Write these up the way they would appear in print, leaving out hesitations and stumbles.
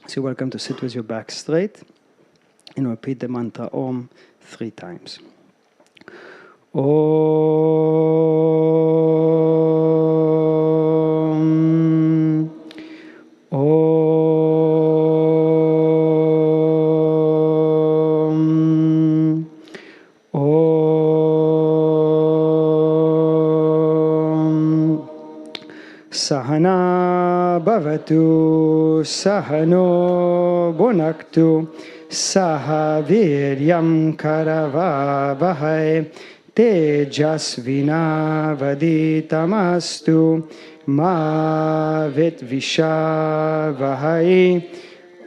So you're welcome to sit with your back straight and repeat the mantra Om 3 times. Om. Om. Om. Sahana bhavatu sahano bhunaktu saha viryam karavavahai tejasvina vaditamastu ma vitvishavahay.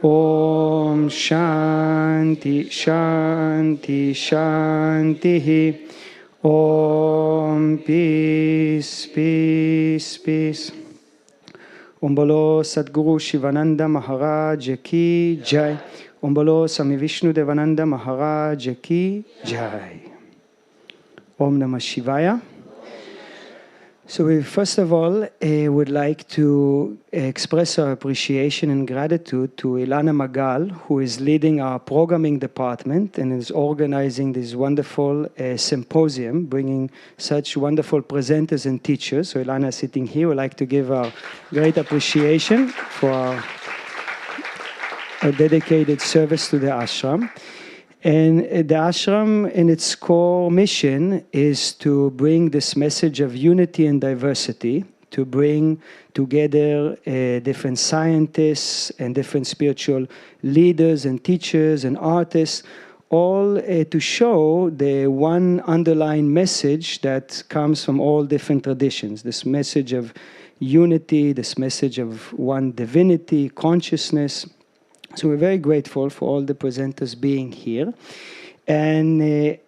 Om Shanti Shanti Shanti. Om Peace Peace Peace. Om Bolo Sadguru Shivananda Maharaj Ki Jai. Om Bolo Swami Vishnu Devananda Maharaj Ki Jai. Om Namah Shivaya. So we first of all would like to express our appreciation and gratitude to Ilana Magal, who is leading our programming department and is organizing this wonderful symposium, bringing such wonderful presenters and teachers. So Ilana is sitting here. We'd like to give our great appreciation for our dedicated service to the ashram. And the ashram, in its core mission, is to bring this message of unity and diversity, to bring together different scientists and different spiritual leaders and teachers and artists, all to show the one underlying message that comes from all different traditions, this message of unity, this message of one divinity, consciousness. So we're very grateful for all the presenters being here. And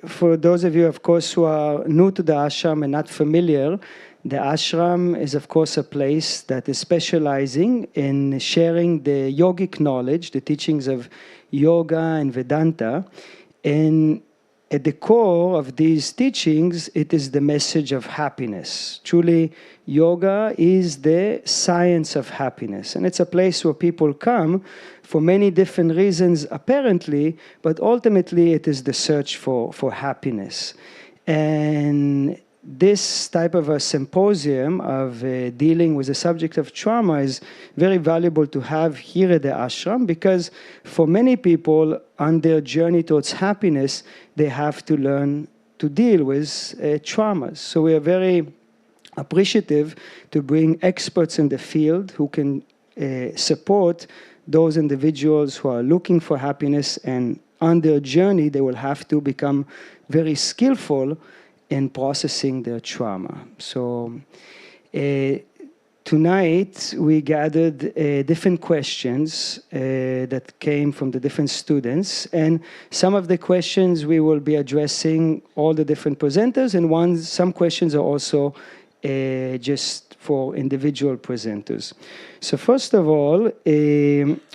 for those of you, of course, who are new to the ashram and not familiar, the ashram is, of course, a place that is specializing in sharing the yogic knowledge, the teachings of yoga and Vedanta. And at the core of these teachings, it is the message of happiness. Truly, yoga is the science of happiness. And it's a place where people come for many different reasons, apparently, but ultimately it is the search for happiness. And this type of a symposium of dealing with the subject of trauma is very valuable to have here at the ashram, because for many people on their journey towards happiness, they have to learn to deal with traumas. So we are very appreciative to bring experts in the field who can support those individuals who are looking for happiness, and on their journey they will have to become very skillful in processing their trauma. So tonight we gathered different questions that came from the different students, and some of the questions we will be addressing all the different presenters, and some questions are also just for individual presenters. So first of all,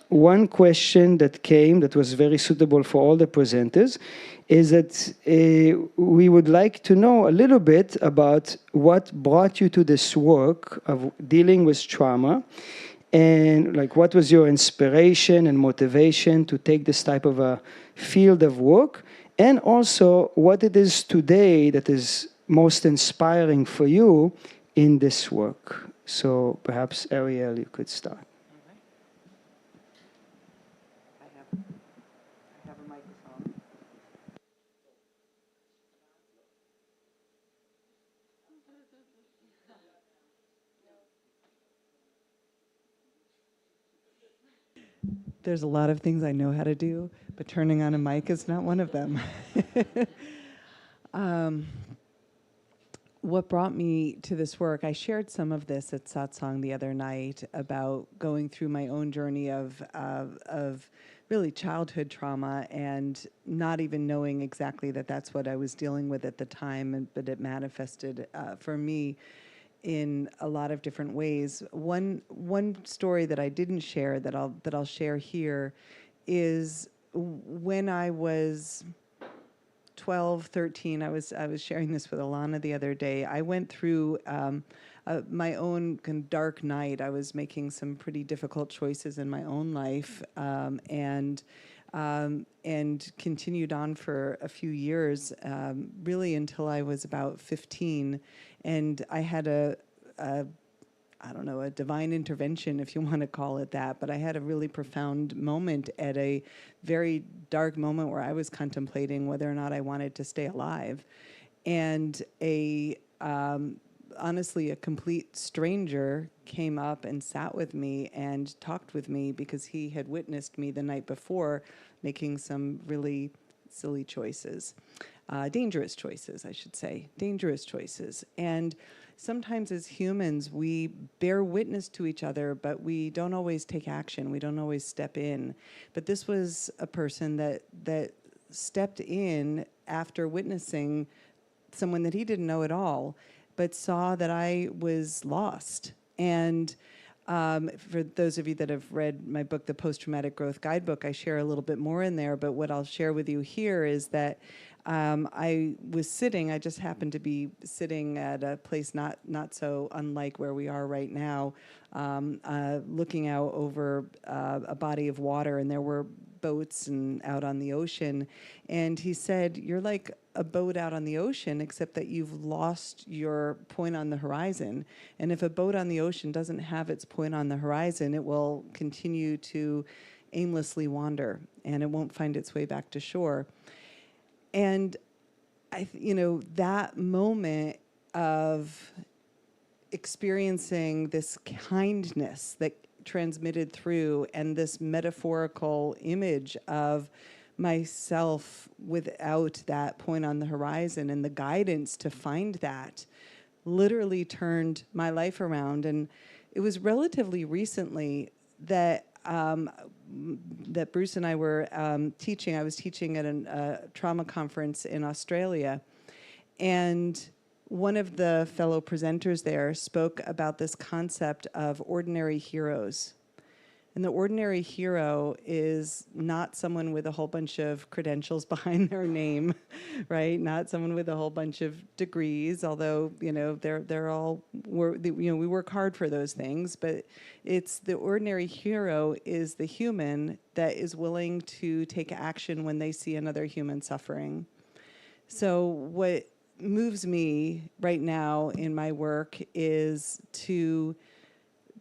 one question that came that was very suitable for all the presenters is that we would like to know a little bit about what brought you to this work of dealing with trauma, and like what was your inspiration and motivation to take this type of a field of work, and also what it is today that is most inspiring for you in this work. So perhaps Ariel, you could start. I have a microphone. There's a lot of things I know how to do, but turning on a mic is not one of them. What brought me to this work, I shared some of this at satsang the other night about going through my own journey of really childhood trauma, and not even knowing exactly that that's what I was dealing with at the time, but it manifested for me in a lot of different ways. One story that I didn't share that I'll share here is when I was 12, 13, I was sharing this with Alana the other day. I went through my own kind of dark night. I was making some pretty difficult choices in my own life, and continued on for a few years, really until I was about 15, and I had I don't know, a divine intervention, if you want to call it that, but I had a really profound moment at a very dark moment where I was contemplating whether or not I wanted to stay alive. And honestly, a complete stranger came up and sat with me and talked with me because he had witnessed me the night before making some really silly choices. Dangerous choices, I should say. Dangerous choices. And sometimes as humans, we bear witness to each other, but we don't always take action. We don't always step in. But this was a person that stepped in after witnessing someone that he didn't know at all, but saw that I was lost. And for those of you that have read my book, The Post-Traumatic Growth Guidebook, I share a little bit more in there, but what I'll share with you here is that I just happened to be sitting at a place not so unlike where we are right now, looking out over a body of water, and there were boats and out on the ocean. And he said, "You're like a boat out on the ocean, except that you've lost your point on the horizon. And if a boat on the ocean doesn't have its point on the horizon, it will continue to aimlessly wander, and it won't find its way back to shore." And that moment of experiencing this kindness that transmitted through, and this metaphorical image of myself without that point on the horizon and the guidance to find that, literally turned my life around. And it was relatively recently that that Bruce and I were teaching. I was teaching at a trauma conference in Australia, and one of the fellow presenters there spoke about this concept of ordinary heroes. And the ordinary hero is not someone with a whole bunch of credentials behind their name, right? Not someone with a whole bunch of degrees, although they're all we work hard for those things. But it's the ordinary hero is the human that is willing to take action when they see another human suffering. So what moves me right now in my work is to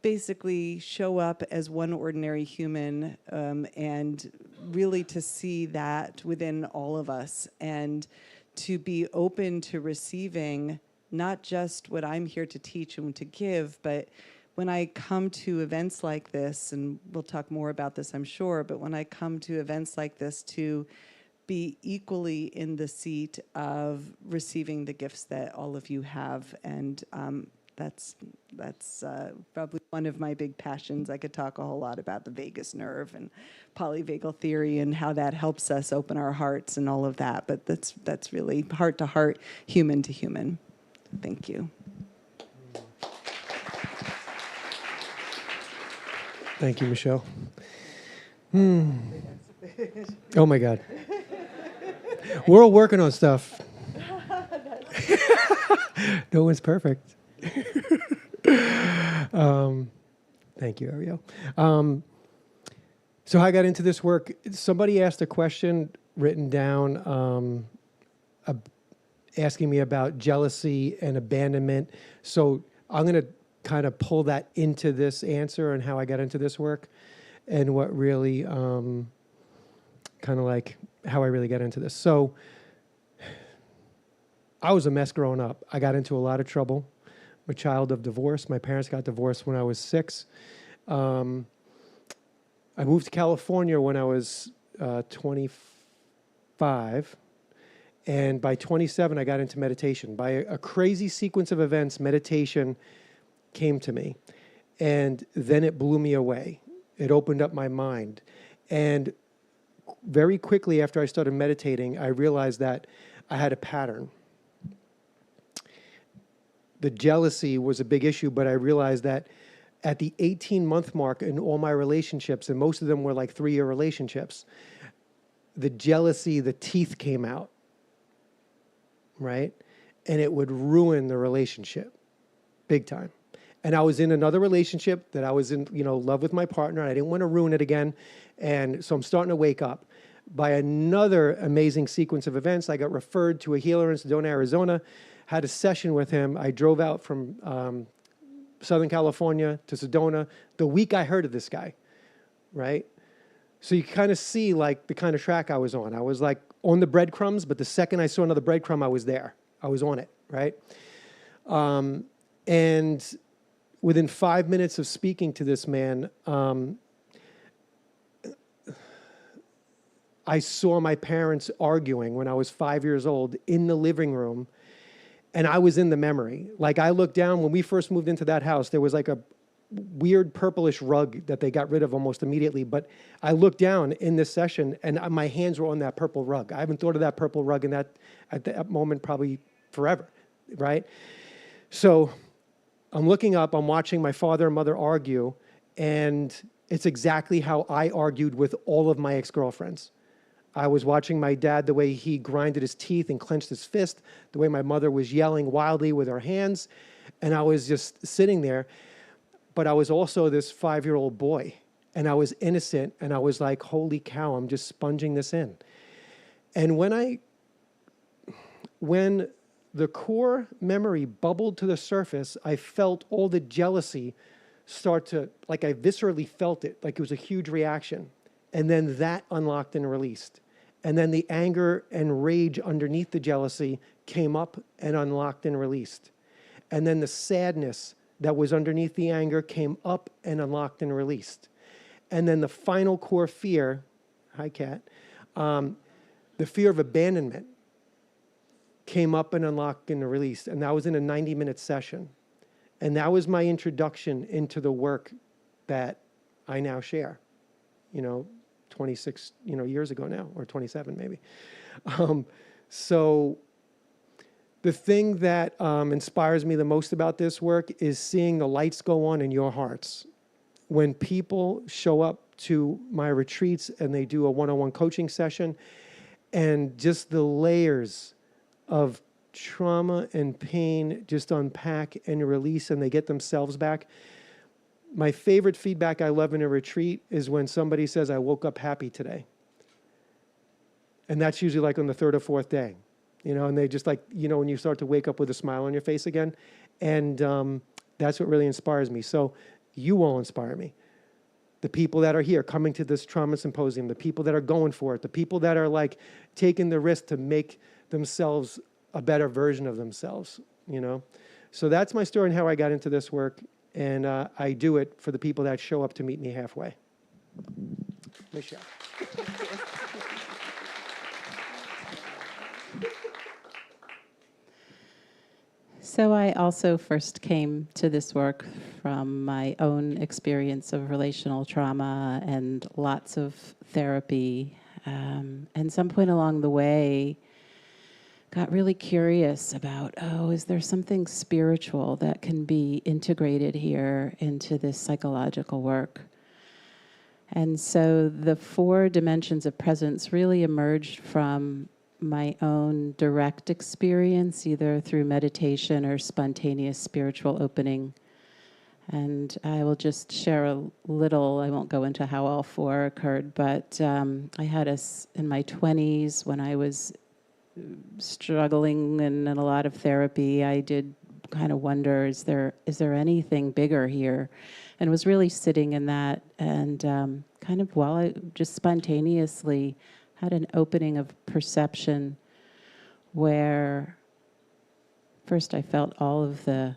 basically show up as one ordinary human, and really to see that within all of us, and to be open to receiving not just what I'm here to teach and to give, but when I come to events like this, and we'll talk more about this, I'm sure, but when I come to events like this, to be equally in the seat of receiving the gifts that all of you have. And that's probably one of my big passions. I could talk a whole lot about the vagus nerve and polyvagal theory and how that helps us open our hearts and all of that. But that's really heart to heart, human to human. Thank you. Thank you, Michelle. Oh my God. We're all working on stuff. No one's perfect. Thank you, Ariel. So I got into this work. Somebody asked a question written down, asking me about jealousy and abandonment. So I'm going to kind of pull that into this answer and how I got into this work, and what really, kind of like how I really got into this. So I was a mess growing up. I got into a lot of trouble. I'm a child of divorce. My parents got divorced when I was 6. I moved to California when I was 25. And by 27, I got into meditation. By a crazy sequence of events, meditation came to me. And then it blew me away. It opened up my mind. And very quickly after I started meditating, I realized that I had a pattern. The jealousy was a big issue, but I realized that at the 18-month mark in all my relationships, and most of them were like 3-year relationships, the jealousy, the teeth came out, right? And it would ruin the relationship. big time. And I was in another relationship that I was in, love with my partner. I didn't want to ruin it again. And so I'm starting to wake up. By another amazing sequence of events, I got referred to a healer in Sedona, Arizona, had a session with him. I drove out from Southern California to Sedona the week I heard of this guy, right? So you kind of see like the kind of track I was on. I was like on the breadcrumbs, but the second I saw another breadcrumb, I was there. I was on it, right? And within 5 minutes of speaking to this man, I saw my parents arguing when I was 5 years old in the living room, and I was in the memory. Like I looked down, when we first moved into that house, there was like a weird purplish rug that they got rid of almost immediately. But I looked down in this session, and my hands were on that purple rug. I haven't thought of that purple rug at that moment probably forever, right? So I'm looking up, I'm watching my father and mother argue, and it's exactly how I argued with all of my ex-girlfriends. I was watching my dad, the way he grinded his teeth and clenched his fist, the way my mother was yelling wildly with her hands, and I was just sitting there. But I was also this 5-year-old boy, and I was innocent, and I was like, holy cow, I'm just sponging this in. And when the core memory bubbled to the surface, I felt all the jealousy start to, like I viscerally felt it, like it was a huge reaction. And then that unlocked and released. And then the anger and rage underneath the jealousy came up and unlocked and released. And then the sadness that was underneath the anger came up and unlocked and released. And then the final core fear, hi Kat, the fear of abandonment came up and unlocked and released. And that was in a 90-minute session. And that was my introduction into the work that I now share, 26, years ago now, or 27 maybe. So the thing that inspires me the most about this work is seeing the lights go on in your hearts. When people show up to my retreats and they do a one-on-one coaching session, and just the layers of trauma and pain just unpack and release, and they get themselves back. My favorite feedback I love in a retreat is when somebody says, I woke up happy today. And that's usually like on the third or fourth day, and they just like, when you start to wake up with a smile on your face again. And that's what really inspires me. So you all inspire me. The people that are here coming to this trauma symposium, the people that are going for it, the people that are like taking the risk to make themselves a better version of themselves, So that's my story and how I got into this work. And I do it for the people that show up to meet me halfway. Michelle. So I also first came to this work from my own experience of relational trauma and lots of therapy. And some point along the way, got really curious about, is there something spiritual that can be integrated here into this psychological work? And so the 4 dimensions of presence really emerged from my own direct experience, either through meditation or spontaneous spiritual opening. And I will just share a little, I won't go into how all 4 occurred, but I had in my 20s when I was struggling and in a lot of therapy, I did kind of wonder, is there anything bigger here? And was really sitting in that, and kind of while I just spontaneously had an opening of perception where first I felt all of the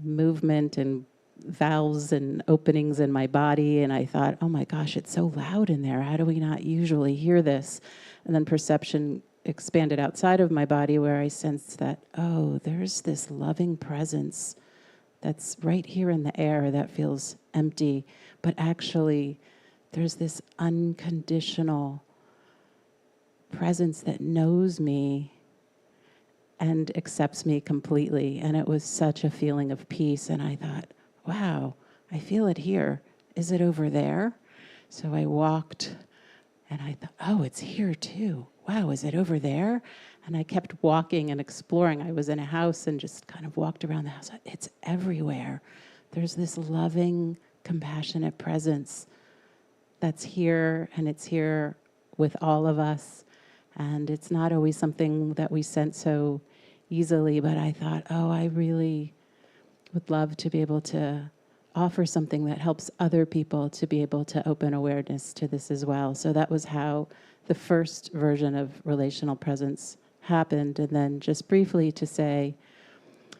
movement and valves and openings in my body, and I thought, oh my gosh, it's so loud in there. How do we not usually hear this? And then perception expanded outside of my body where I sensed that, there's this loving presence that's right here in the air that feels empty, but actually there's this unconditional presence that knows me and accepts me completely. And it was such a feeling of peace. And I thought, wow, I feel it here. Is it over there? So I walked and I thought, it's here too. wow, is it over there? And I kept walking and exploring. I was in a house and just kind of walked around the house. It's everywhere. There's this loving, compassionate presence that's here, and it's here with all of us. And it's not always something that we sense so easily, but I thought, oh, I really would love to be able to offer something that helps other people to be able to open awareness to this as well. So that was how the first version of relational presence happened. And then just briefly to say,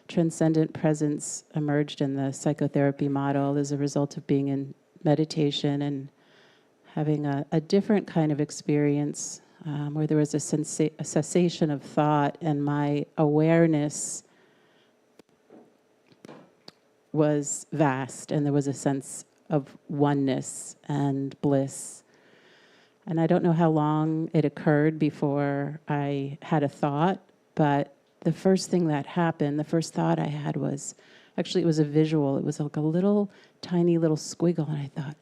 transcendent presence emerged in the psychotherapy model as a result of being in meditation and having a different kind of experience where there was a cessation of thought, and my awareness was vast, and there was a sense of oneness and bliss. And I don't know how long it occurred before I had a thought, but the first thing that happened, the first thought I had was, actually it was a visual. It was like a little, tiny little squiggle, and I thought,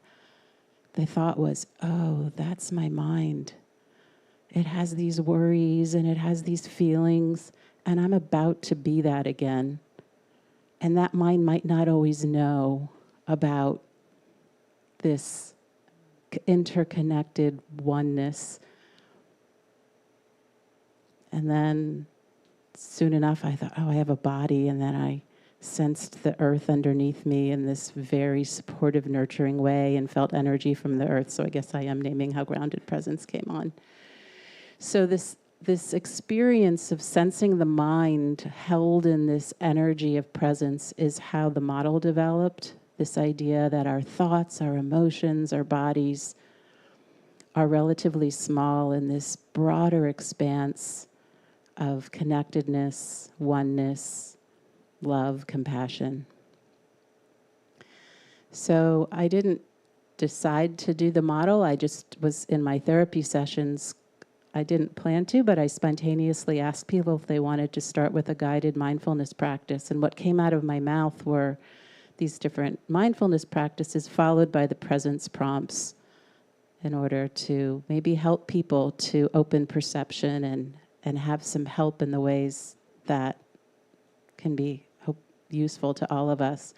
the thought was, oh, that's my mind. It has these worries and it has these feelings, and I'm about to be that again. And that mind might not always know about this interconnected oneness. And then soon enough, I thought, oh, I have a body. And then I sensed the earth underneath me in this very supportive, nurturing way and felt energy from the earth. So I guess I am naming how grounded presence came on. So this experience of sensing the mind held in this energy of presence is how the model developed. This idea that our thoughts, our emotions, our bodies are relatively small in this broader expanse of connectedness, oneness, love, compassion. So I didn't decide to do the model. I just was in my therapy sessions. I didn't plan to, but I spontaneously asked people if they wanted to start with a guided mindfulness practice. And what came out of my mouth were these different mindfulness practices followed by the presence prompts in order to maybe help people to open perception and have some help in the ways that can be useful to all of us.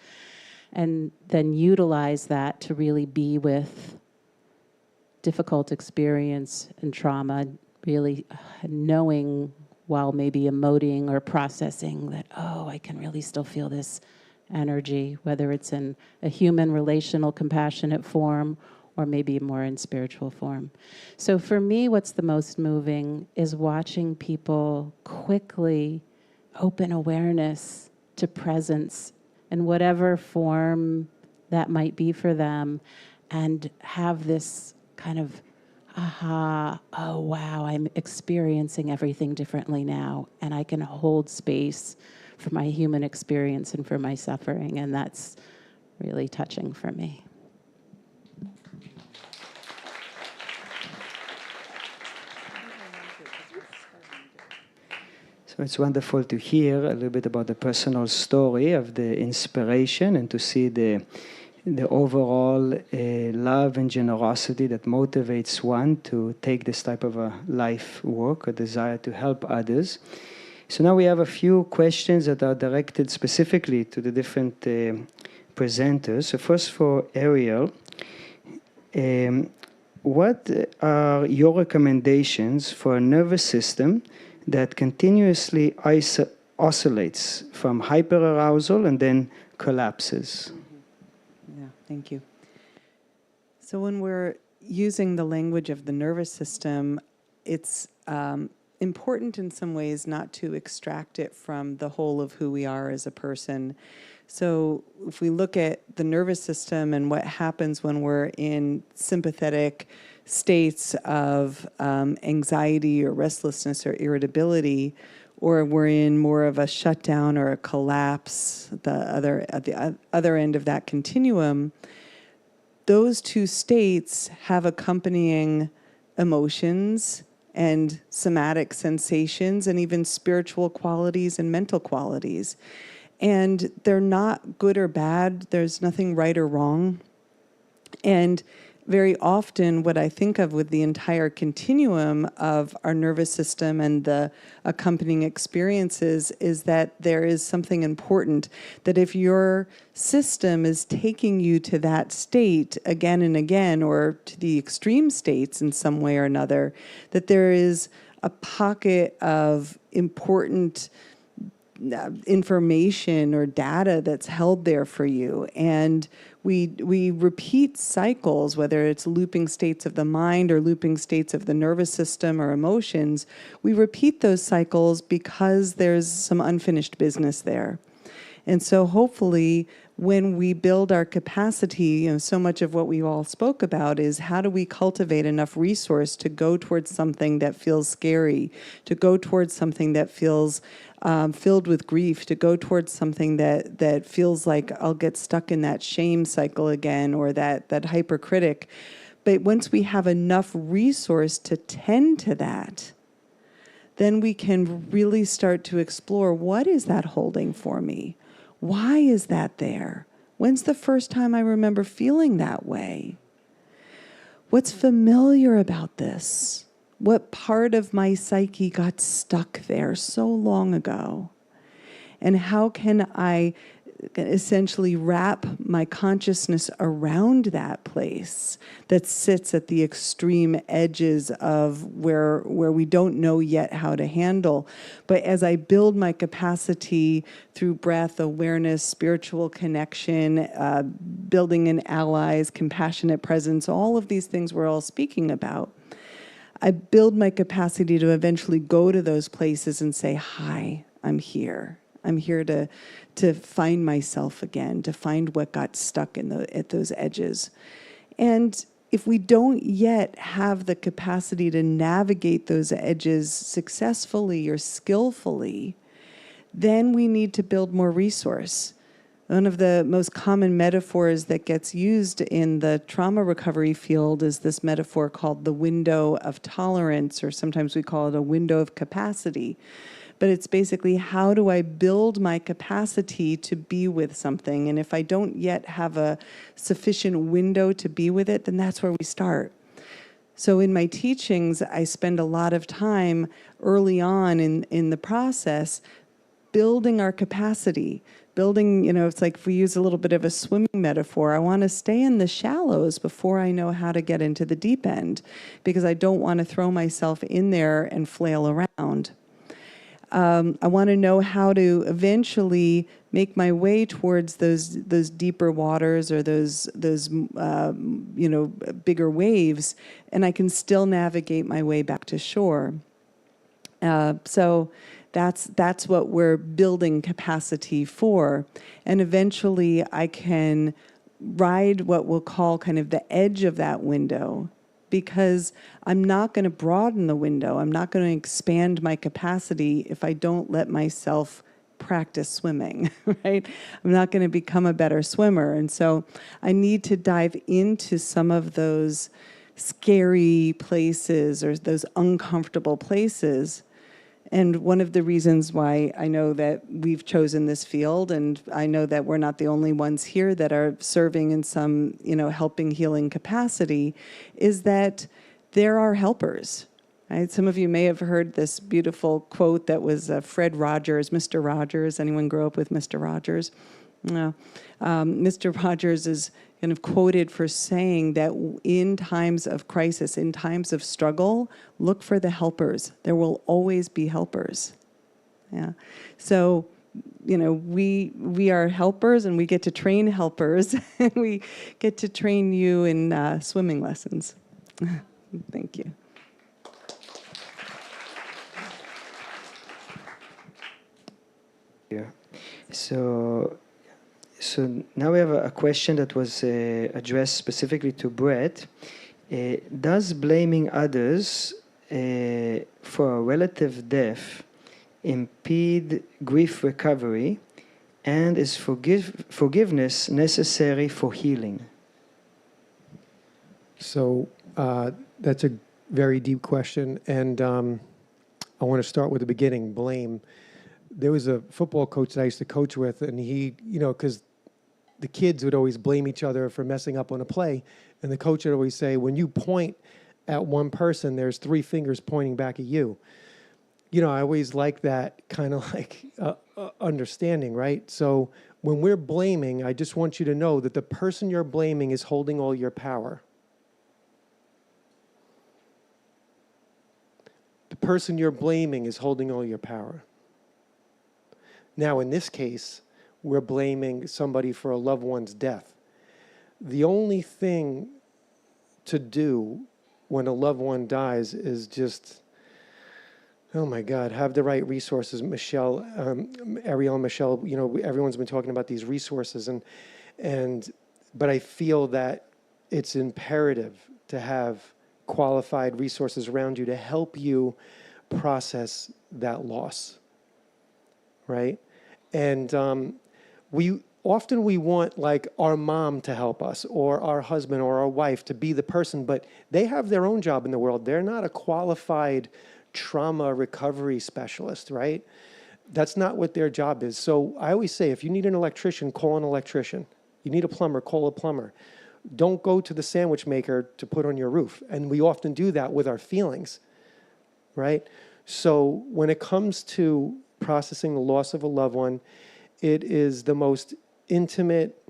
And then utilize that to really be with difficult experience and trauma, really knowing while maybe emoting or processing that, oh, I can really still feel this energy, whether it's in a human, relational, compassionate form or maybe more in spiritual form. So for me, what's the most moving is watching people quickly open awareness to presence in whatever form that might be for them, and have this kind of, aha, oh wow, I'm experiencing everything differently now, and I can hold space for my human experience and for my suffering, and that's really touching for me. So it's wonderful to hear a little bit about the personal story of the inspiration and to see the overall love and generosity that motivates one to take this type of a life work, a desire to help others. So now we have a few questions that are directed specifically to the different presenters. So first for Ariel, what are your recommendations for a nervous system that continuously oscillates from hyperarousal and then collapses? Yeah, thank you. So when we're using the language of the nervous system, it's important in some ways not to extract it from the whole of who we are as a person. So if we look at the nervous system and what happens when we're in sympathetic states of anxiety or restlessness or irritability, or we're in more of a shutdown or a collapse, at the other end of that continuum, those two states have accompanying emotions and somatic sensations and even spiritual qualities and mental qualities. And they're not good or bad. There's nothing right or wrong. And very often what I think of with the entire continuum of our nervous system and the accompanying experiences is that there is something important, that if your system is taking you to that state again and again, or to the extreme states in some way or another, that there is a pocket of important information or data that's held there for you. And we repeat cycles, whether it's looping states of the mind or looping states of the nervous system or emotions. We repeat those cycles because there's some unfinished business there. And so hopefully when we build our capacity, so much of what we all spoke about is how do we cultivate enough resource to go towards something that feels scary, to go towards something that feels filled with grief, to go towards something that feels like I'll get stuck in that shame cycle again, or that hypercritic. But once we have enough resource to tend to that, then we can really start to explore, what is that holding for me? Why is that there? When's the first time I remember feeling that way? What's familiar about this? What part of my psyche got stuck there so long ago? And how can I essentially wrap my consciousness around that place that sits at the extreme edges of where we don't know yet how to handle? But as I build my capacity through breath, awareness, spiritual connection, building in allies, compassionate presence, all of these things we're all speaking about, I build my capacity to eventually go to those places and say, hi, I'm here. I'm here to find myself again, to find what got stuck at those edges. And if we don't yet have the capacity to navigate those edges successfully or skillfully, then we need to build more resource. One of the most common metaphors that gets used in the trauma recovery field is this metaphor called the window of tolerance, or sometimes we call it a window of capacity. But it's basically, how do I build my capacity to be with something? And if I don't yet have a sufficient window to be with it, then that's where we start. So in my teachings, I spend a lot of time early on in the process building our capacity. Building, it's like if we use a little bit of a swimming metaphor, I want to stay in the shallows before I know how to get into the deep end, because I don't want to throw myself in there and flail around. I want to know how to eventually make my way towards those deeper waters, or those bigger waves, and I can still navigate my way back to shore. So that's what we're building capacity for, and eventually I can ride what we'll call kind of the edge of that window, because I'm not going to broaden the window. I'm not going to expand my capacity if I don't let myself practice swimming, right? I'm not going to become a better swimmer. And so I need to dive into some of those scary places or those uncomfortable places. And one of the reasons why I know that we've chosen this field, and I know that we're not the only ones here that are serving in some, helping, healing capacity, is that there are helpers. Right? Some of you may have heard this beautiful quote that was Fred Rogers, Mr. Rogers. Anyone grow up with Mr. Rogers? No. Mr. Rogers is kind of quoted for saying that in times of crisis, in times of struggle, look for the helpers. There will always be helpers. Yeah. So, we are helpers, and we get to train helpers. We get to train you in swimming lessons. Thank you. Yeah. So now we have a question that was addressed specifically to Brett. Does blaming others for a relative death impede grief recovery, and is forgiveness necessary for healing? So that's a very deep question, and I want to start with the beginning, blame. There was a football coach that I used to coach with, and he, because the kids would always blame each other for messing up on a play. And the coach would always say, when you point at one person, there's 3 fingers pointing back at you. You know, I always like that kind of like understanding, right? So when we're blaming, I just want you to know that the person you're blaming is holding all your power. The person you're blaming is holding all your power. Now, in this case, we're blaming somebody for a loved one's death. The only thing to do when a loved one dies is just, oh my God, have the right resources. Michelle, Ariel and Michelle, you know, everyone's been talking about these resources, but I feel that it's imperative to have qualified resources around you to help you process that loss, right? And we want like our mom to help us, or our husband or our wife to be the person, but they have their own job in the world. They're not a qualified trauma recovery specialist, right? That's not what their job is. So I always say, if you need an electrician, call an electrician. You need a plumber, call a plumber. Don't go to the sandwich maker to put on your roof. And we often do that with our feelings, right? So when it comes to processing the loss of a loved one, it is the most intimate,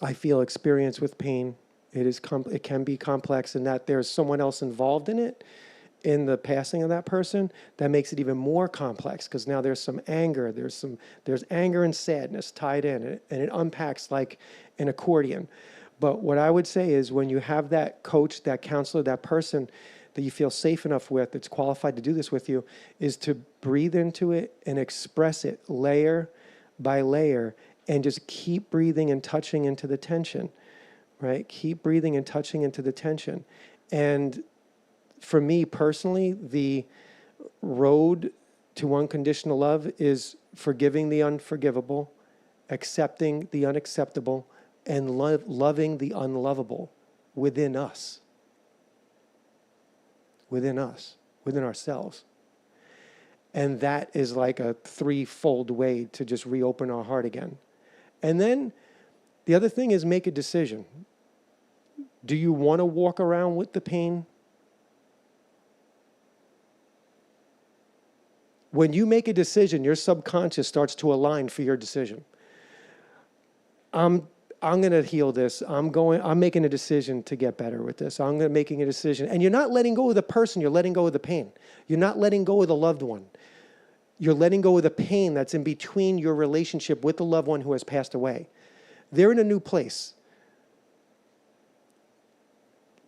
I feel, experience with pain. It can be complex in that there's someone else involved in it, in the passing of that person. That makes it even more complex, because now there's some anger, there's anger and sadness tied in, and it unpacks like an accordion. But what I would say is, when you have that coach, that counselor, that person that you feel safe enough with, that's qualified to do this with you, is to breathe into it and express it layer by layer, and just keep breathing and touching into the tension, right? Keep breathing and touching into the tension. And for me personally, the road to unconditional love is forgiving the unforgivable, accepting the unacceptable, and loving the unlovable within us, within ourselves. And that is like a 3-fold way to just reopen our heart again. And then the other thing is, make a decision. Do you want to walk around with the pain? When you make a decision, your subconscious starts to align for your decision. I'm going to heal this. I'm making a decision to get better with this. I'm making a decision. And you're not letting go of the person, you're letting go of the pain. You're not letting go of the loved one. You're letting go of the pain that's in between your relationship with the loved one who has passed away. They're in a new place.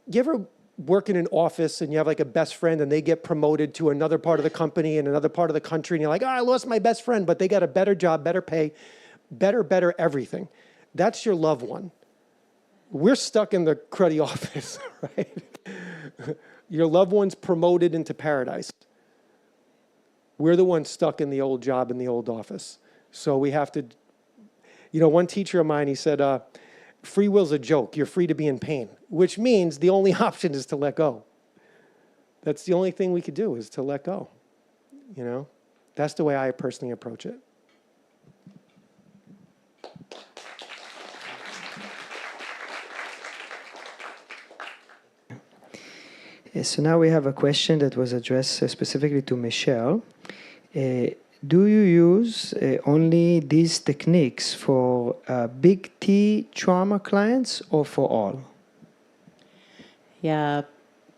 You ever work in an office and you have like a best friend and they get promoted to another part of the company and another part of the country, and you're like, I lost my best friend, but they got a better job, better pay, better everything. That's your loved one. We're stuck in the cruddy office, right? Your loved one's promoted into paradise. We're the ones stuck in the old job in the old office. So we have to, one teacher of mine, he said, free will's a joke. You're free to be in pain, which means the only option is to let go. That's the only thing we could do, is to let go. That's the way I personally approach it. So now we have a question that was addressed specifically to Michelle. Do you use only these techniques for big T trauma clients, or for all? Yeah,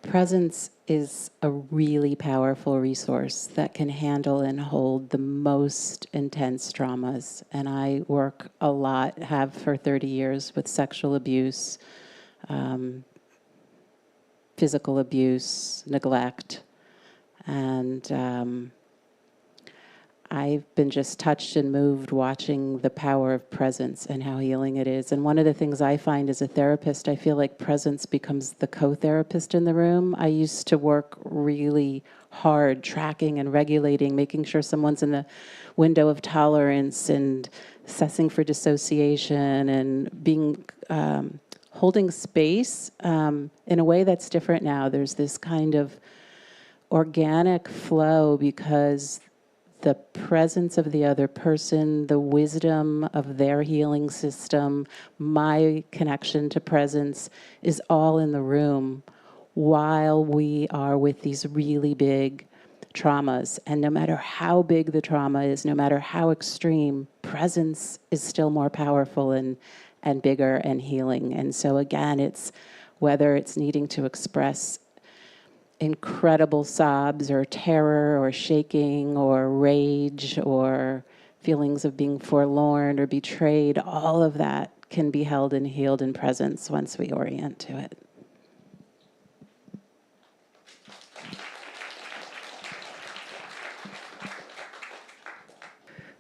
presence is a really powerful resource that can handle and hold the most intense traumas. And I work a lot, have for 30 years, with sexual abuse, physical abuse, neglect, and I've been just touched and moved watching the power of presence and how healing it is. And one of the things I find as a therapist, I feel like presence becomes the co-therapist in the room. I used to work really hard tracking and regulating, making sure someone's in the window of tolerance and assessing for dissociation and being holding space in a way that's different now. There's this kind of organic flow, because the presence of the other person, the wisdom of their healing system, my connection to presence is all in the room while we are with these really big traumas. And no matter how big the trauma is, no matter how extreme, presence is still more powerful and bigger and healing. And so again, it's whether it's needing to express incredible sobs or terror or shaking or rage or feelings of being forlorn or betrayed, all of that can be held and healed in presence once we orient to it.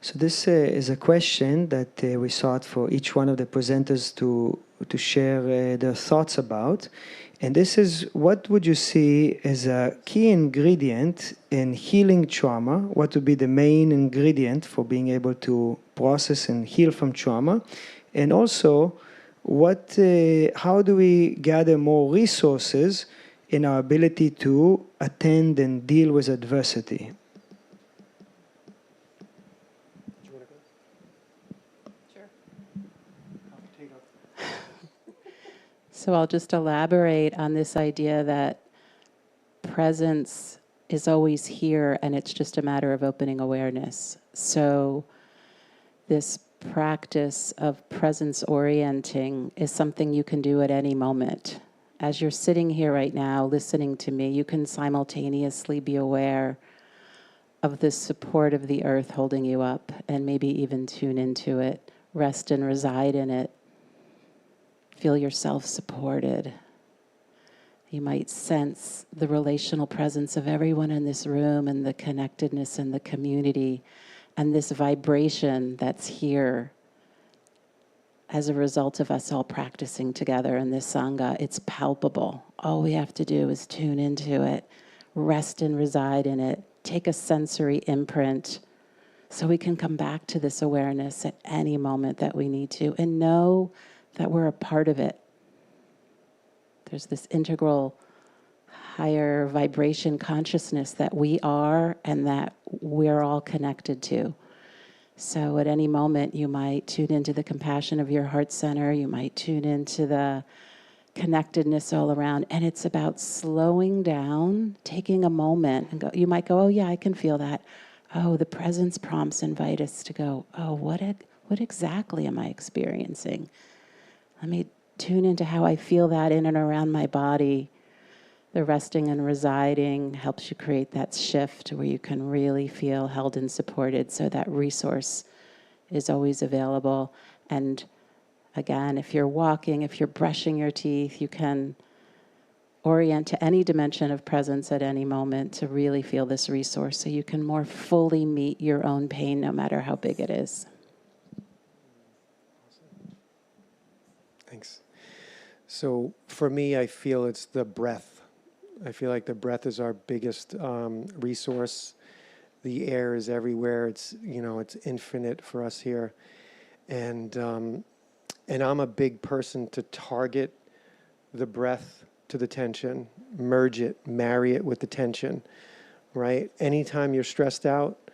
So this is a question that we sought for each one of the presenters to share their thoughts about. And this is, what would you see as a key ingredient in healing trauma? What would be the main ingredient for being able to process and heal from trauma? And also, how do we gather more resources in our ability to attend and deal with adversity? So I'll just elaborate on this idea that presence is always here and it's just a matter of opening awareness. So this practice of presence orienting is something you can do at any moment. As you're sitting here right now listening to me, you can simultaneously be aware of the support of the earth holding you up and maybe even tune into it, rest and reside in it. Feel yourself supported. You might sense the relational presence of everyone in this room and the connectedness in the community and this vibration that's here as a result of us all practicing together in this Sangha. It's palpable. All we have to do is tune into it, rest and reside in it, take a sensory imprint so we can come back to this awareness at any moment that we need to and know that we're a part of it. There's this integral higher vibration consciousness that we are and that we're all connected to. So at any moment you might tune into the compassion of your heart center, you might tune into the connectedness all around, and it's about slowing down, taking a moment and go, you might go, oh yeah, I can feel that. Oh, the presence prompts invite us to go, oh, what exactly am I experiencing? Let me tune into how I feel that in and around my body. The resting and residing helps you create that shift where you can really feel held and supported, so that resource is always available. And again, if you're walking, if you're brushing your teeth, you can orient to any dimension of presence at any moment to really feel this resource so you can more fully meet your own pain no matter how big it is. Thanks. So for me, I feel it's the breath. I feel like the breath is our biggest resource. The air is everywhere. It's infinite for us here, and I'm a big person to target the breath to the tension, merge it, marry it with the tension. Right? Anytime you're stressed out,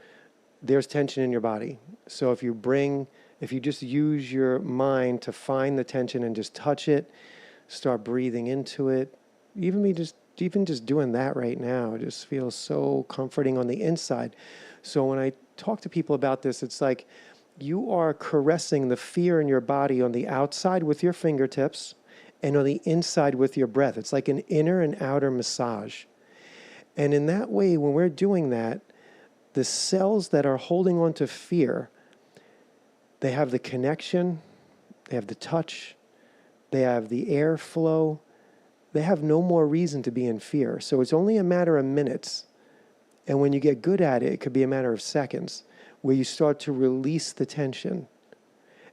there's tension in your body. So if you just use your mind to find the tension and just touch it, start breathing into it. Even just doing that right now, it just feels so comforting on the inside. So when I talk to people about this, it's like you are caressing the fear in your body on the outside with your fingertips and on the inside with your breath. It's like an inner and outer massage. And in that way, when we're doing that, the cells that are holding on to fear, they have the connection, they have the touch, they have the airflow. They have no more reason to be in fear. So it's only a matter of minutes. And when you get good at it, it could be a matter of seconds where you start to release the tension.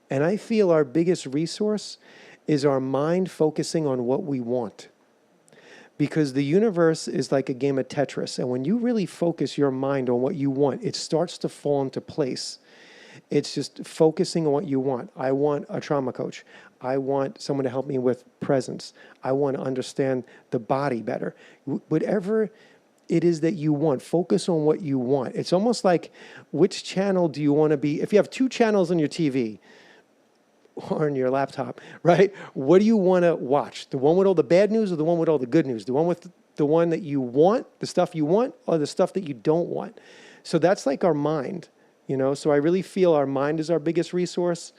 And I feel our biggest resource is our mind focusing on what we want. Because the universe is like a game of Tetris. And when you really focus your mind on what you want, it starts to fall into place. It's just focusing on what you want. I want a trauma coach. I want someone to help me with presence. I want to understand the body better. Whatever it is that you want. Focus on what you want. It's almost like, which channel do you want to be? If you have 2 channels on your TV or on your laptop, right? What do you want to watch? The one with all the bad news or the one with all the good news? The one that you want, the stuff you want, or the stuff that you don't want? So that's like our mind, So I really feel our mind is our biggest resource.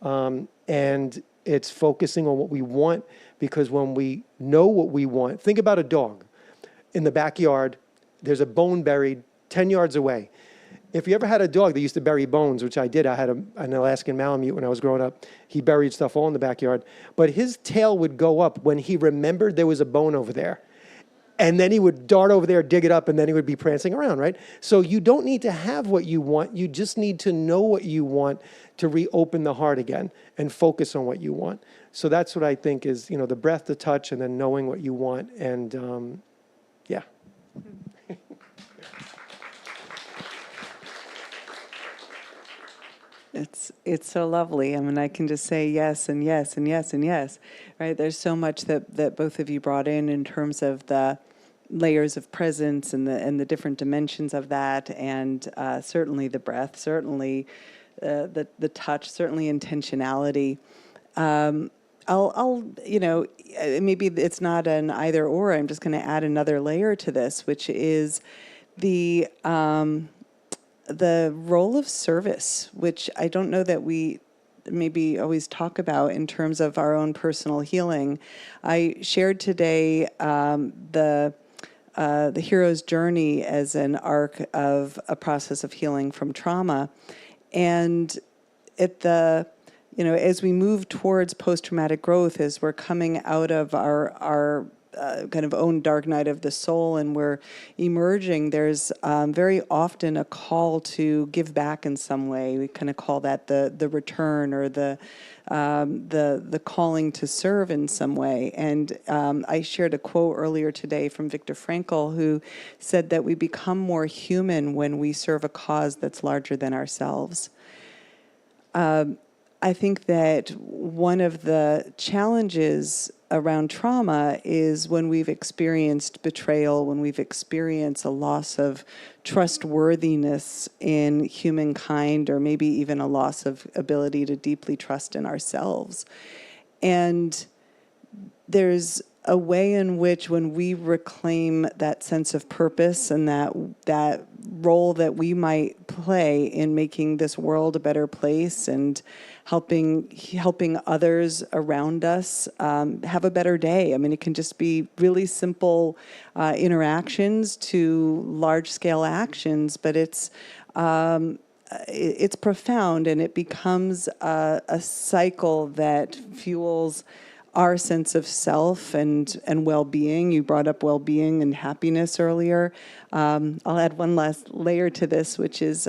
And it's focusing on what we want, because when we know what we want, think about a dog. In the backyard, there's a bone buried 10 yards away. If you ever had a dog that used to bury bones, which I did, I had an Alaskan Malamute when I was growing up. He buried stuff all in the backyard. But his tail would go up when he remembered there was a bone over there. And then he would dart over there, dig it up, and then he would be prancing around, right? So you don't need to have what you want. You just need to know what you want to reopen the heart again and focus on what you want. So that's what I think is, the breath, the touch, and then knowing what you want. And yeah. It's so lovely. I mean, I can just say yes and yes and yes and yes, right? There's so much that both of you brought in terms of the layers of presence and the different dimensions of that, and certainly the breath, certainly the touch, certainly intentionality. I'll maybe it's not an either or. I'm just going to add another layer to this, which is the role of service, which I don't know that we maybe always talk about in terms of our own personal healing. I shared today the hero's journey as an arc of a process of healing from trauma, and as we move towards post-traumatic growth, as we're coming out of our kind of own dark night of the soul and we're emerging, there's very often a call to give back in some way. We kind of call that the return, or the calling to serve in some way. And I shared a quote earlier today from Viktor Frankl, who said that we become more human when we serve a cause that's larger than ourselves. I think that one of the challenges around trauma is when we've experienced betrayal, when we've experienced a loss of trustworthiness in humankind, or maybe even a loss of ability to deeply trust in ourselves. And there's a way in which, when we reclaim that sense of purpose and that role that we might play in making this world a better place and helping others around us have a better day. I mean, it can just be really simple interactions to large-scale actions, but it's profound, and it becomes a cycle that fuels our sense of self and well-being. You brought up well-being and happiness earlier. I'll add one last layer to this, which is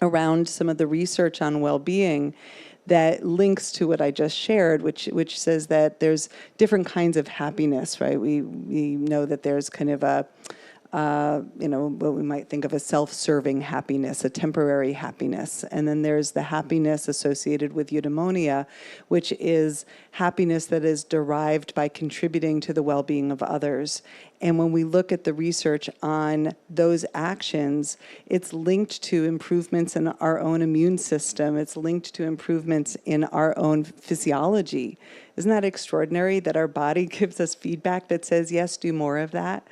around some of the research on well-being that links to what I just shared, which says that there's different kinds of happiness, right? We know that there's kind of a what we might think of as self-serving happiness, a temporary happiness. And then there's the happiness associated with eudaimonia, which is happiness that is derived by contributing to the well-being of others. And when we look at the research on those actions, it's linked to improvements in our own immune system. It's linked to improvements in our own physiology. Isn't that extraordinary that our body gives us feedback that says, yes, do more of that?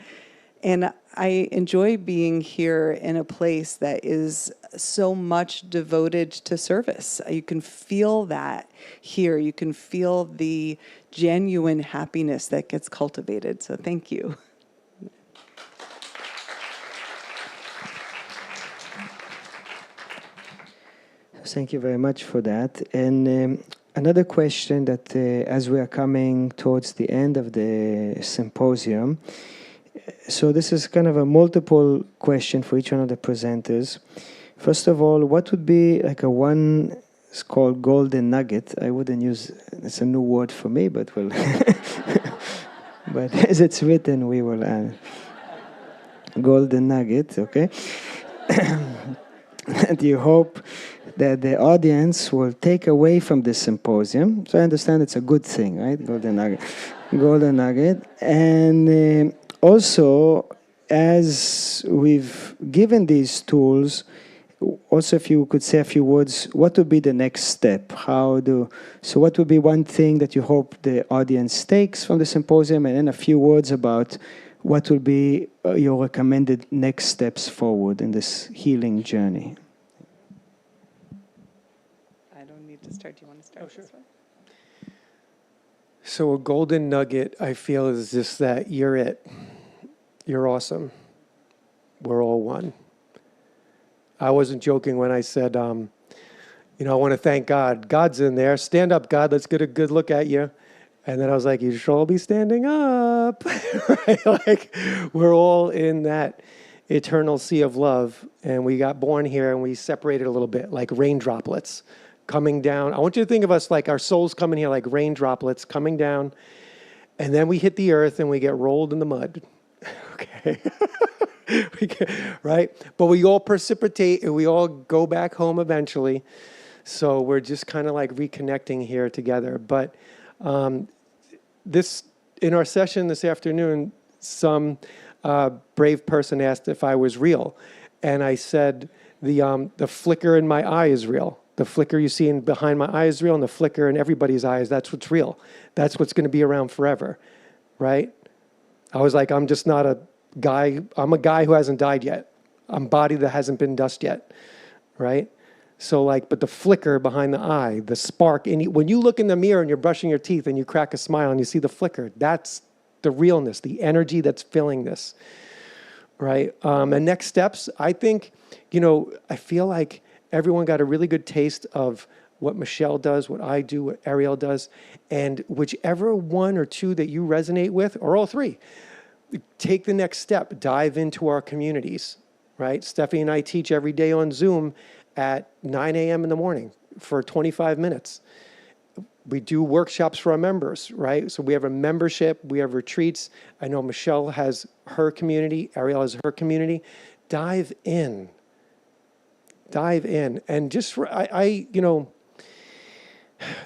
And I enjoy being here in a place that is so much devoted to service. You can feel that here. You can feel the genuine happiness that gets cultivated. So thank you. Thank you very much for that. And another question that as we are coming towards the end of the symposium, so this is kind of a multiple question for each one of the presenters. First of all, what would be like it's called golden nugget. I wouldn't use, it's a new word for me, but well, but as it's written, we will golden nugget, okay? And you hope that the audience will take away from this symposium. So I understand it's a good thing, right? Golden nugget. Golden nugget. And also, as we've given these tools, also if you could say a few words, what would be the next step? So what would be one thing that you hope the audience takes from the symposium, and then a few words about what will be your recommended next steps forward in this healing journey? I don't need to start. Do you want to start? Oh, sure. This one? So a golden nugget, I feel, is just that you're it. You're awesome. We're all one. I wasn't joking when I said, I want to thank God. God's in there. Stand up, God. Let's get a good look at you. And then I was like, you should all be standing up. Right? Like, we're all in that eternal sea of love. And we got born here and we separated a little bit, like rain droplets coming down. I want you to think of us like our souls coming here like rain droplets coming down. And then we hit the earth and we get rolled in the mud. Okay. Right? But we all precipitate and we all go back home eventually. So we're just kind of like reconnecting here together. But this, in our session this afternoon, some brave person asked if I was real. And I said, the flicker in my eye is real. The flicker you see behind my eye is real, and the flicker in everybody's eyes, that's what's real. That's what's going to be around forever, right? I was like, I'm just not a guy. I'm a guy who hasn't died yet. I'm body that hasn't been dust yet, right? So like, but the flicker behind the eye, the spark, and when you look in the mirror and you're brushing your teeth and you crack a smile and you see the flicker, that's the realness, the energy that's filling this, right? And next steps, I think, I feel like everyone got a really good taste of what Michelle does, what I do, what Ariel does, and whichever one or two that you resonate with, or all three, take the next step, dive into our communities, right? Stephanie and I teach every day on Zoom at 9 a.m. in the morning for 25 minutes. We do workshops for our members, right? So we have a membership, we have retreats. I know Michelle has her community, Ariel has her community. Dive in. And just,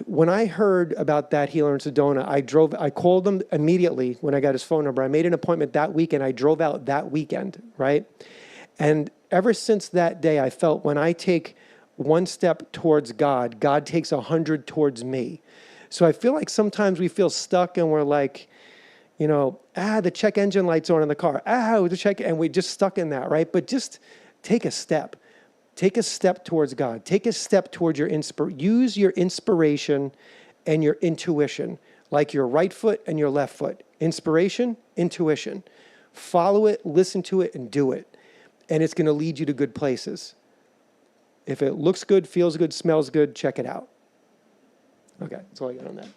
when I heard about that healer in Sedona, I called him immediately when I got his phone number. I made an appointment that weekend. I drove out that weekend, right? And ever since that day, I felt when I take one step towards God, God takes 100 towards me. So I feel like sometimes we feel stuck and we're like, the check engine light's on in the car. And we're just stuck in that, right? But just take a step. Take a step towards God. Take a step towards your use your inspiration and your intuition, like your right foot and your left foot. Inspiration, intuition. Follow it, listen to it, and do it. And it's going to lead you to good places. If it looks good, feels good, smells good, check it out. Okay, that's all I got on that.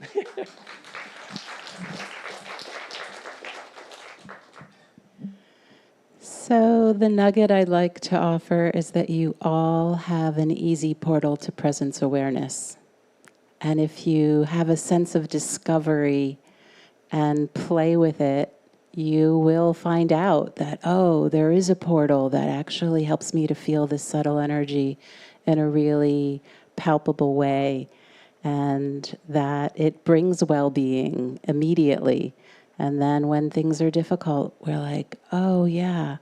So the nugget I'd like to offer is that you all have an easy portal to presence awareness. And if you have a sense of discovery and play with it, you will find out that, there is a portal that actually helps me to feel this subtle energy in a really palpable way, and that it brings well-being immediately. And then when things are difficult, we're like, oh yeah,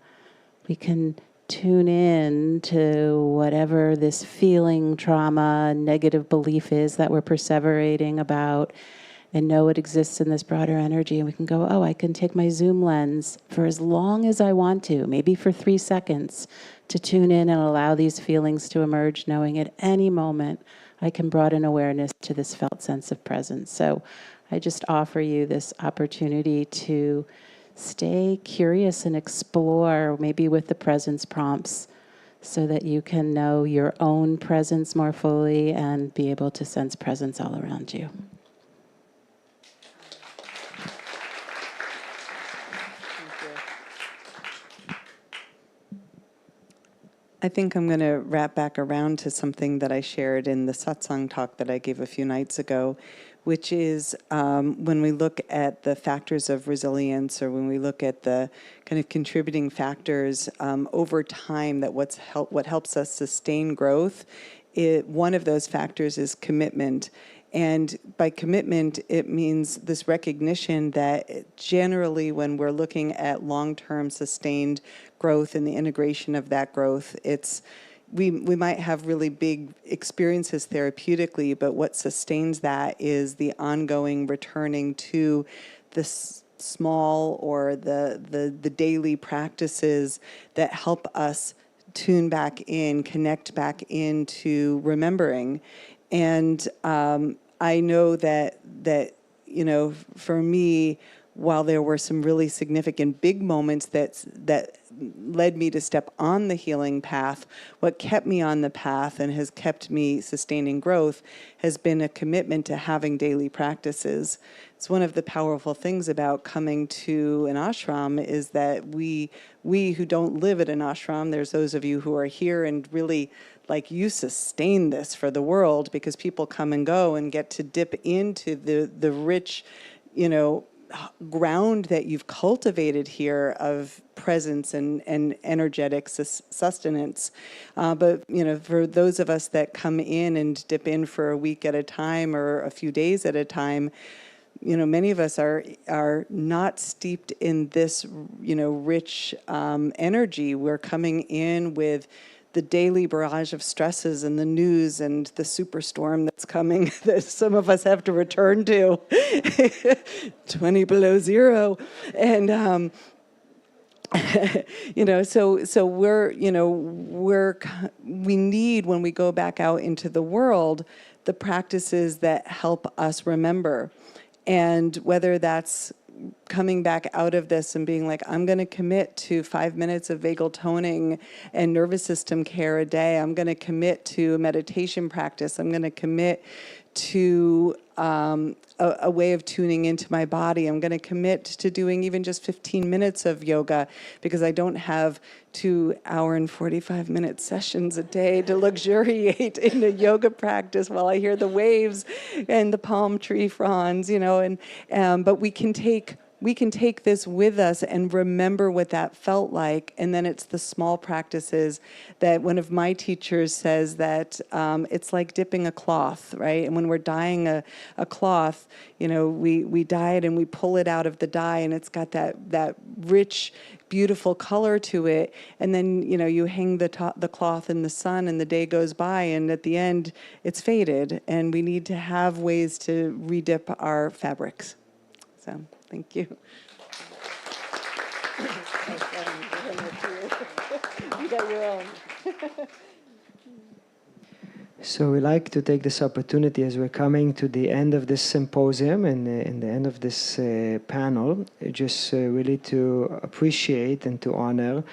we can tune in to whatever this feeling, trauma, negative belief is that we're perseverating about, and know it exists in this broader energy. And we can go, I can take my Zoom lens for as long as I want to, maybe for 3 seconds, to tune in and allow these feelings to emerge, knowing at any moment I can broaden awareness to this felt sense of presence. So I just offer you this opportunity to stay curious and explore, maybe with the presence prompts, so that you can know your own presence more fully and be able to sense presence all around you. I think I'm going to wrap back around to something that I shared in the satsang talk that I gave a few nights ago, which is when we look at the factors of resilience, or when we look at the kind of contributing factors over time, that what helps us sustain growth, one of those factors is commitment. And by commitment, it means this recognition that generally when we're looking at long-term sustained growth and the integration of that growth, we might have really big experiences therapeutically, but what sustains that is the ongoing returning to this small or the daily practices that help us tune back in, connect back into remembering. And I know that for me, while there were some really significant big moments that led me to step on the healing path, what kept me on the path and has kept me sustaining growth has been a commitment to having daily practices. It's one of the powerful things about coming to an ashram is that we who don't live at an ashram, there's those of you who are here and really you sustain this for the world because people come and go and get to dip into the rich, ground that you've cultivated here of presence and energetic sustenance. But, for those of us that come in and dip in for a week at a time or a few days at a time, many of us are not steeped in this, rich energy. We're coming in with the daily barrage of stresses and the news and the superstorm that's coming that some of us have to return to, 20 below zero. And, so we need, when we go back out into the world, the practices that help us remember. And whether that's coming back out of this and being like, I'm going to commit to 5 minutes of vagal toning and nervous system care a day. I'm going to commit to a meditation practice. I'm going to commit to a way of tuning into my body. I'm going to commit to doing even just 15 minutes of yoga because I don't have 2 hour and 45-minute sessions a day to luxuriate in a yoga practice while I hear the waves and the palm tree fronds, but we can take this with us and remember what that felt like. And then it's the small practices that one of my teachers says that it's like dipping a cloth, right? And when we're dyeing a cloth, we dye it and we pull it out of the dye and it's got that rich, beautiful color to it. And then, you hang the cloth in the sun and the day goes by and at the end it's faded. And we need to have ways to redip our fabrics. So. Thank you. You got your own. So we like to take this opportunity as we're coming to the end of this symposium and the end of this panel, just really to appreciate and to honor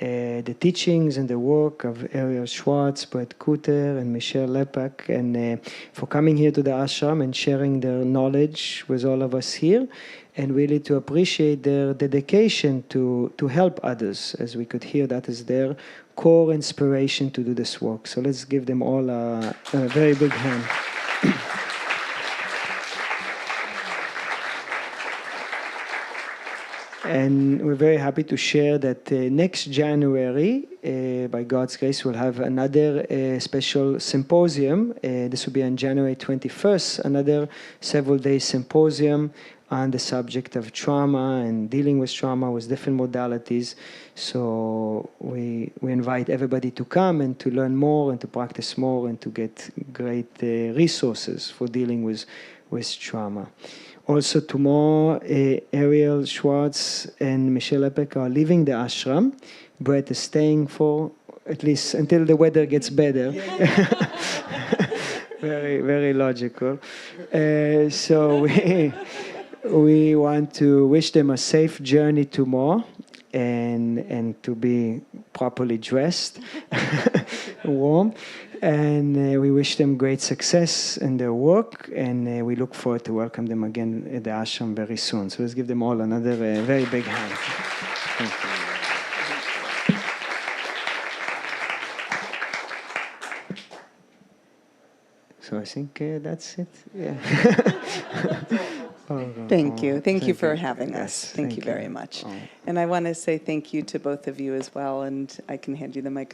the teachings and the work of Ariel Schwartz, Brett Cotter, and Michelle Lepak, and for coming here to the ashram and sharing their knowledge with all of us here, and really to appreciate their dedication to help others, as we could hear that is their core inspiration to do this work. So let's give them all a very big hand. And we're very happy to share that next January, by God's grace, we'll have another special symposium. This will be on January 21st, another several-day symposium on the subject of trauma and dealing with trauma with different modalities. So we invite everybody to come and to learn more and to practice more and to get great resources for dealing with trauma. Also tomorrow, Ariel Schwartz and Michelle Lepak are leaving the ashram. Brett is staying for at least until the weather gets better. Very, very logical. So we want to wish them a safe journey tomorrow and to be properly dressed, warm. And we wish them great success in their work, and we look forward to welcome them again at the ashram very soon. So let's give them all another very big hand. Thank you. So I think that's it. Yeah. Thank you. Thank you for having us. Yes, Thank you very much. And I want to say thank you to both of you as well, and I can hand you the microphone.